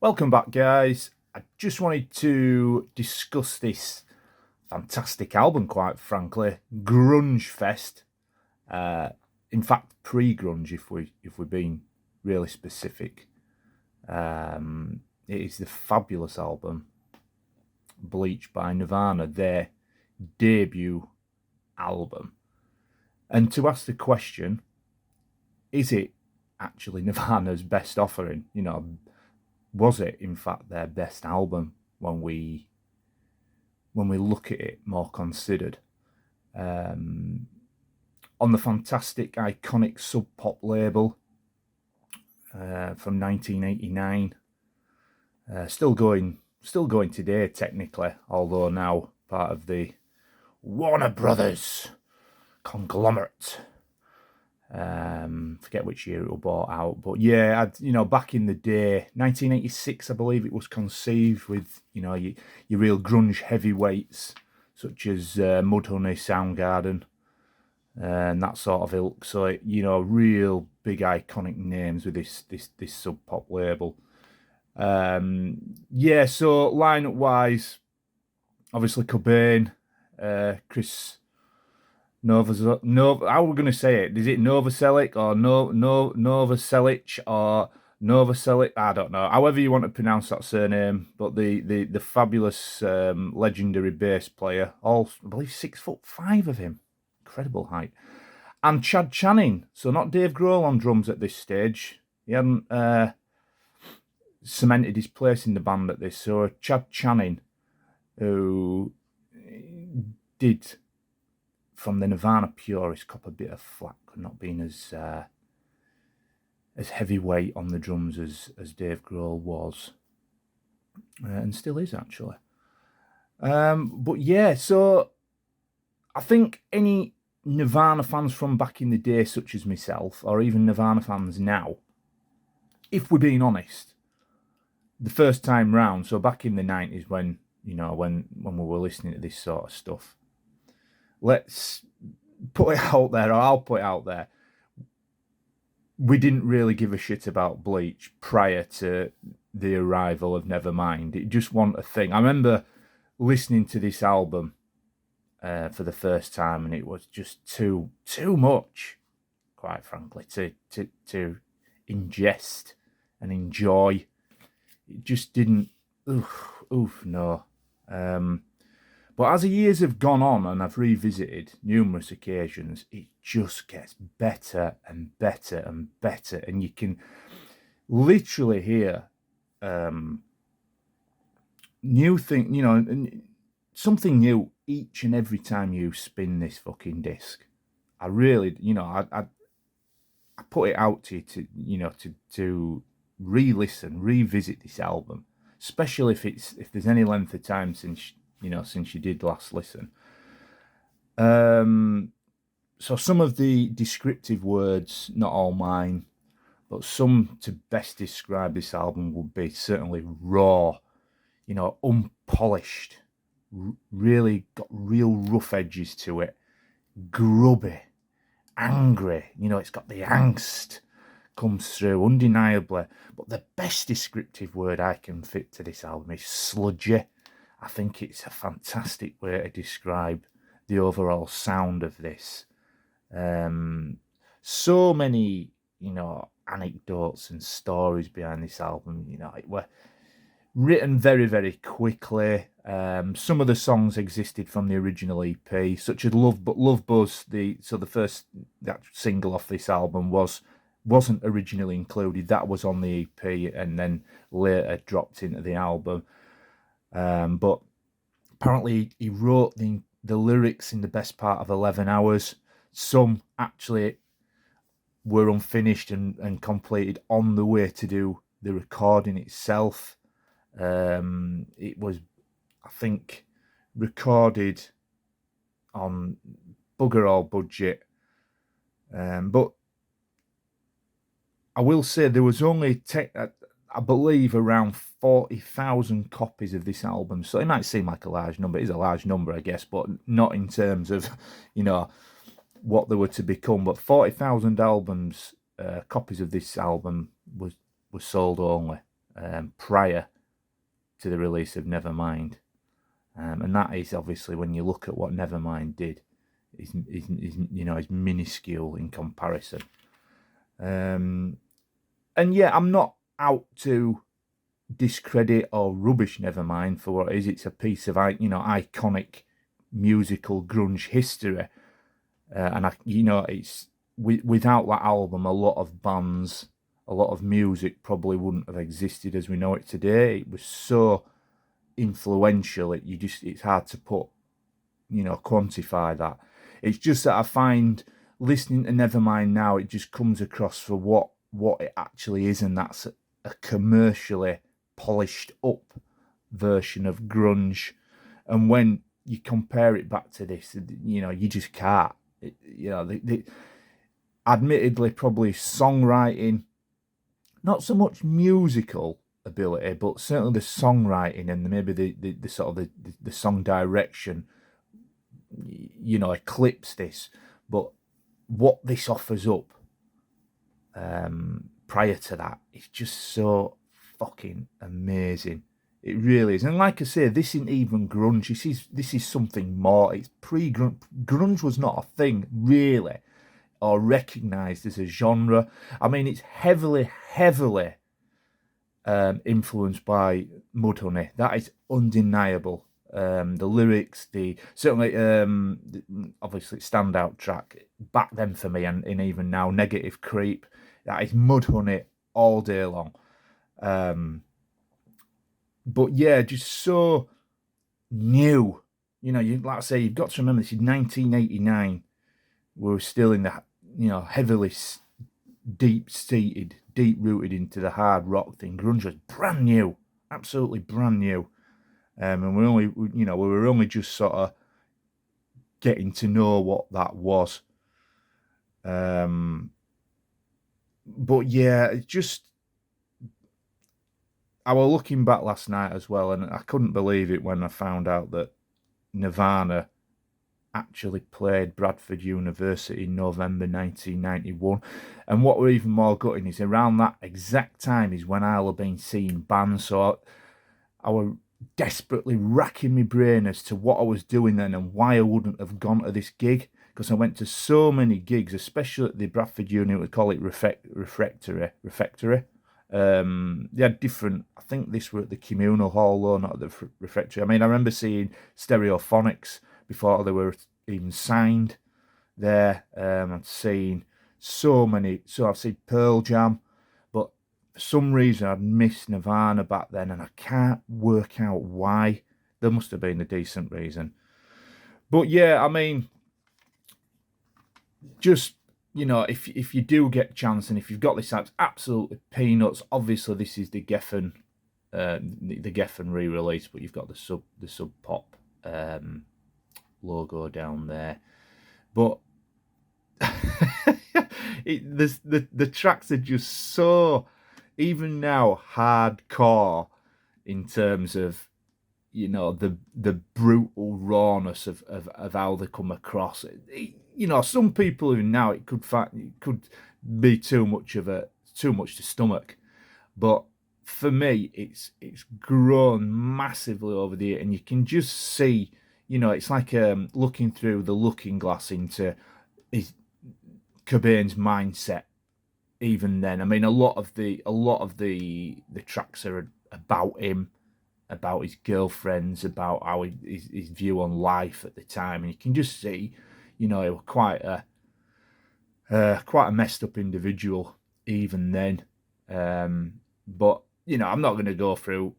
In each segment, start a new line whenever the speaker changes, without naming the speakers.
Welcome back, guys. I just wanted to discuss this fantastic album, quite frankly, Grunge Fest. In fact, pre-grunge, if we're being really specific. It is the fabulous album, Bleach by Nirvana, their debut album. And to ask the question, is it actually Nirvana's best offering? Was it in fact their best album when we look at it more considered? On the fantastic, iconic Sub Pop label from 1989, still going today technically, although now part of the Warner Brothers conglomerate. Forget which year it was bought out, but yeah, back in the day, 1986, I believe it was conceived with, your real grunge heavyweights such as Mudhoney, Soundgarden, and that sort of ilk. So, real big iconic names with this Sub Pop label. So lineup wise, obviously Cobain, Chris. How are we going to say it? Is it Novoselic or Novoselic or Novoselic? I don't know. However you want to pronounce that surname, but the fabulous legendary bass player, I believe 6'5" of him, incredible height, and Chad Channing. So not Dave Grohl on drums at this stage. He hadn't cemented his place in the band at this. So Chad Channing, who did, from the Nirvana purist, cop a bit of flack for not being as heavyweight on the drums as Dave Grohl was, and still is actually. But yeah, so I think any Nirvana fans from back in the day, such as myself, or even Nirvana fans now, if we're being honest, the first time round, so back in the 90s when we were listening to this sort of stuff, let's put it out there, or I'll put it out there, we didn't really give a shit about Bleach prior to the arrival of Nevermind. It just wasn't a thing. I remember listening to this album for the first time, and it was just too much, quite frankly, to ingest and enjoy. It just didn't. No. But as the years have gone on and I've revisited numerous occasions, it just gets better and better and better. And you can literally hear new thing, something new each and every time you spin this fucking disc. I really, I put it out to you to re-listen, revisit this album, especially if there's any length of time since you did last listen. So some of the descriptive words, not all mine, but some to best describe this album would be certainly raw, unpolished, really got real rough edges to it, grubby, angry, it's got the angst comes through undeniably. But the best descriptive word I can fit to this album is sludgy. I think it's a fantastic way to describe the overall sound of this. So many, anecdotes and stories behind this album. It were written very, very quickly. Some of the songs existed from the original EP, such as Love Buzz. The first that single off this album wasn't originally included. That was on the EP and then later dropped into the album. But apparently he wrote the lyrics in the best part of 11 hours. Some actually were unfinished and completed on the way to do the recording itself. It was, I think, recorded on bugger all budget. But I will say there was only, I believe, around 40,000 copies of this album. So it might seem like a large number. It is a large number, I guess, but not in terms of, what they were to become. But 40,000 copies of this album was sold only. prior to the release of Nevermind. And that is obviously, when you look at what Nevermind did, is minuscule in comparison. And yeah, I'm not out to discredit or rubbish Nevermind for what it is. It's a piece of iconic musical grunge history, and it's without that album, a lot of bands, a lot of music probably wouldn't have existed as we know it today. It was so influential. It's hard to quantify that. It's just that I find listening to Nevermind now, it just comes across for what it actually is, and that's a commercially polished up version of grunge. And when you compare it back to this, you just can't. Admittedly, probably songwriting, not so much musical ability, but certainly the songwriting and maybe the sort of the song direction, eclipse this. But what this offers up prior to that is just so fucking amazing. It really is. And like I say, this isn't even grunge. This is something more. It's pre-grunge. Grunge was not a thing, really, or recognised as a genre. I mean, it's heavily influenced by Mudhoney. That is undeniable. The lyrics, certainly obviously standout track back then for me, and even now, Negative Creep. That is Mudhoney all day long. But yeah, just so new. Like I say, you've got to remember this is 1989. We were still in the heavily deep-seated, deep-rooted into the hard rock thing. Grunge was brand new, absolutely brand new. And we were only just sort of getting to know what that was. But yeah, it's just, I was looking back last night as well, and I couldn't believe it when I found out that Nirvana actually played Bradford University in November 1991. And what we're even more gutting is around that exact time is when I'll have been seeing bands. So I was desperately racking my brain as to what I was doing then and why I wouldn't have gone to this gig, because I went to so many gigs, especially at the Bradford Uni, we call it refectory. They had different, I think this were at the communal hall though, not at the refectory. I mean, I remember seeing Stereophonics before they were even signed there. I've seen I've seen Pearl Jam, but for some reason I'd missed Nirvana back then, and I can't work out why. There must have been a decent reason. But yeah, I mean, just, if you do get a chance, and if you've got this, that's absolutely peanuts. Obviously, this is the Geffen, the Geffen re-release, but you've got the Sub Pop logo down there. But the tracks are just so, even now, hardcore in terms of, the brutal rawness of how they come across. Some people even now, it could be too much to stomach, but for me, it's grown massively over the year, and you can just see, it's like looking through the looking glass into Cobain's mindset. Even then, I mean, a lot of the tracks are about him, about his girlfriends, about how his view on life at the time, and you can just see, he was quite a messed up individual even then. But I'm not going to go through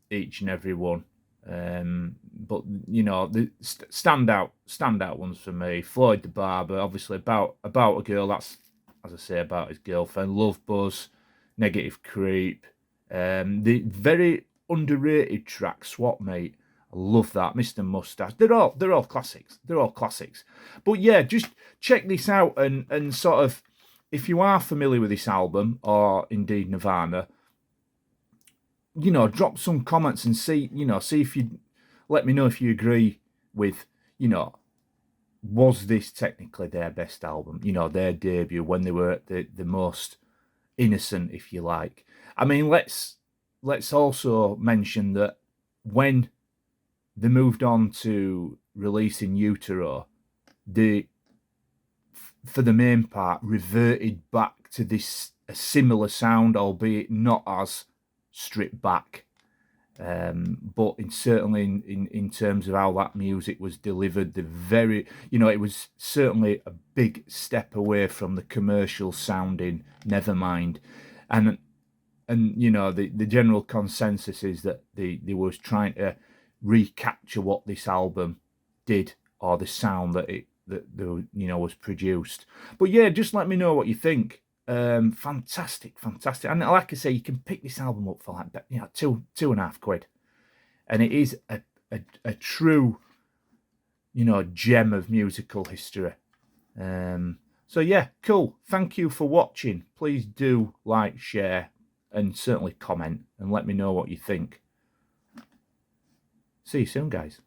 each and every one. But the standout ones for me: Floyd the Barber, obviously about a girl. That's, as I say, about his girlfriend. Love Buzz, Negative Creep, the very underrated track Swap Mate. I love that. Mr. Mustache. They're all classics. They're all classics. But yeah, just check this out, and sort of, if you are familiar with this album, or indeed Nirvana, drop some comments and see if you, let me know if you agree with, was this technically their best album, their debut, when they were at the most innocent, if you like. I mean, let's let's also mention that when they moved on to releasing Utero, they, for the main part, reverted back to this a similar sound, albeit not as stripped back. But certainly in terms of how that music was delivered, the very, it was certainly a big step away from the commercial sounding Nevermind, and the general consensus is that they was trying to recapture what this album did, or the sound that was produced. But yeah, just let me know what you think. Fantastic, and like I say, you can pick this album up for like £2.50, and it is a true gem of musical history. So yeah, cool. Thank you for watching. Please do like, share, and certainly comment and let me know what you think. See you soon, guys.